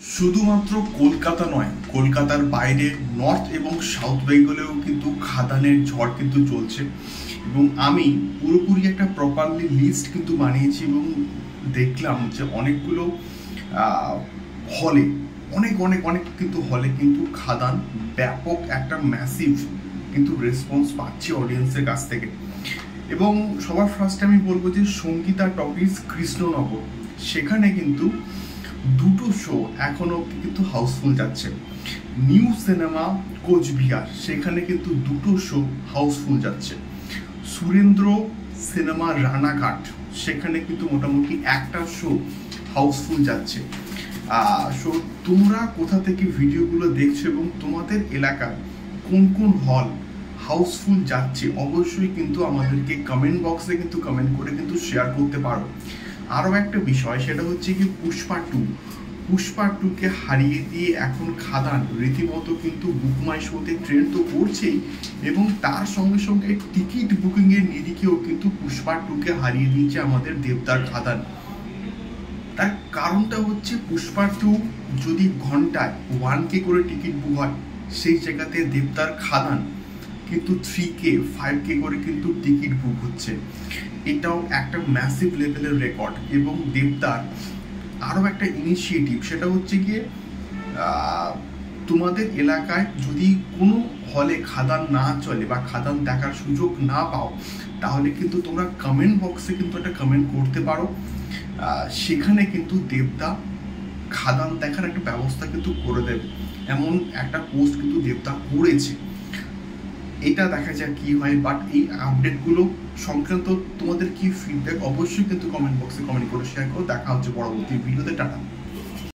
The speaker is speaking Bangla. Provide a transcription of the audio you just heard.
শুধুমাত্র কলকাতা নয়, কলকাতার বাইরে নর্থ এবং সাউথ বেঙ্গলেও কিন্তু খাদানের ঝড় কিন্তু চলছে। এবং আমি পুরোপুরি একটা প্রপারলি লিস্ট কিন্তু বানিয়েছি এবং দেখলাম যে অনেকগুলো হলে অনেক অনেক অনেক কিন্তু হলে কিন্তু খাদান ব্যাপক একটা ম্যাসিভ কিন্তু রেসপন্স পাচ্ছে অডিয়েন্সের কাছ থেকে। এবং সবার ফার্স্টে আমি বলবো যে সঙ্গীতা টকিজ কৃষ্ণনগর, সেখানে কিন্তু দুটো শো এখনো কিন্তু হাউসফুল যাচ্ছে। নিউ সিনেমা কোচবিহার, সেখানে কিন্তু দুটো শো হাউসফুল যাচ্ছে। সুরেন্দ্র সিনেমা রানাঘাট, সেখানে কিন্তু মোটামুটি একটা শো হাউসফুল যাচ্ছে। সো তোমরা কোথা থেকে ভিডিওগুলো দেখছো এবং তোমাদের এলাকায় কোন কোন হল হাউসফুল যাচ্ছে অবশ্যই কিন্তু আমাদেরকে কমেন্ট বক্সে কিন্তু কমেন্ট করে কিন্তু শেয়ার করতে পারো। আরও একটা বিষয়, সেটা হচ্ছে কি পুষ্পা টুকে হারিয়ে দিয়ে এখন খাদান রীতিমতো কিন্তু বুক মাই শোতে ট্রেন্ড তো করছেই, এবং তার সঙ্গে সঙ্গে টিকিট বুকিংয়ের নিরিখেও কিন্তু পুষ্পা টুকে হারিয়ে দিয়েছে আমাদের দেবদার খাদান। তার কারণটা হচ্ছে পুষ্পা টু যদি ঘন্টায় 1K করে টিকিট বুক হয়, সেই জায়গাতে দেবদার খাদান কিন্তু 3K 5K করে কিন্তু টিকিট বুক হচ্ছে। এটাও একটা ম্যাসিভ লেভেলের রেকর্ড। এবং দেবদার আরও একটা ইনিশিয়েটিভ, সেটা হচ্ছে গিয়ে তোমাদের এলাকায় যদি কোনো হলে খাদান না চলে বা খাদান দেখার সুযোগ না পাও, তাহলে কিন্তু তোমরা কমেন্ট বক্সে কিন্তু একটা কমেন্ট করতে পারো। সেখানে কিন্তু দেবদা খাদান দেখার একটা ব্যবস্থা কিন্তু করে দেবে, এমন একটা পোস্ট কিন্তু দেবদা করেছে। এটা দেখা যাক কি হয়। বাট এই আপডেটগুলো সংক্রান্ত তোমাদের কি ফিডব্যাক অবশ্যই কিন্তু কমেন্ট বক্সে কমেন্ট করে শেয়ার করো। দেখা হচ্ছে পরবর্তী ভিডিওতে। টাটা।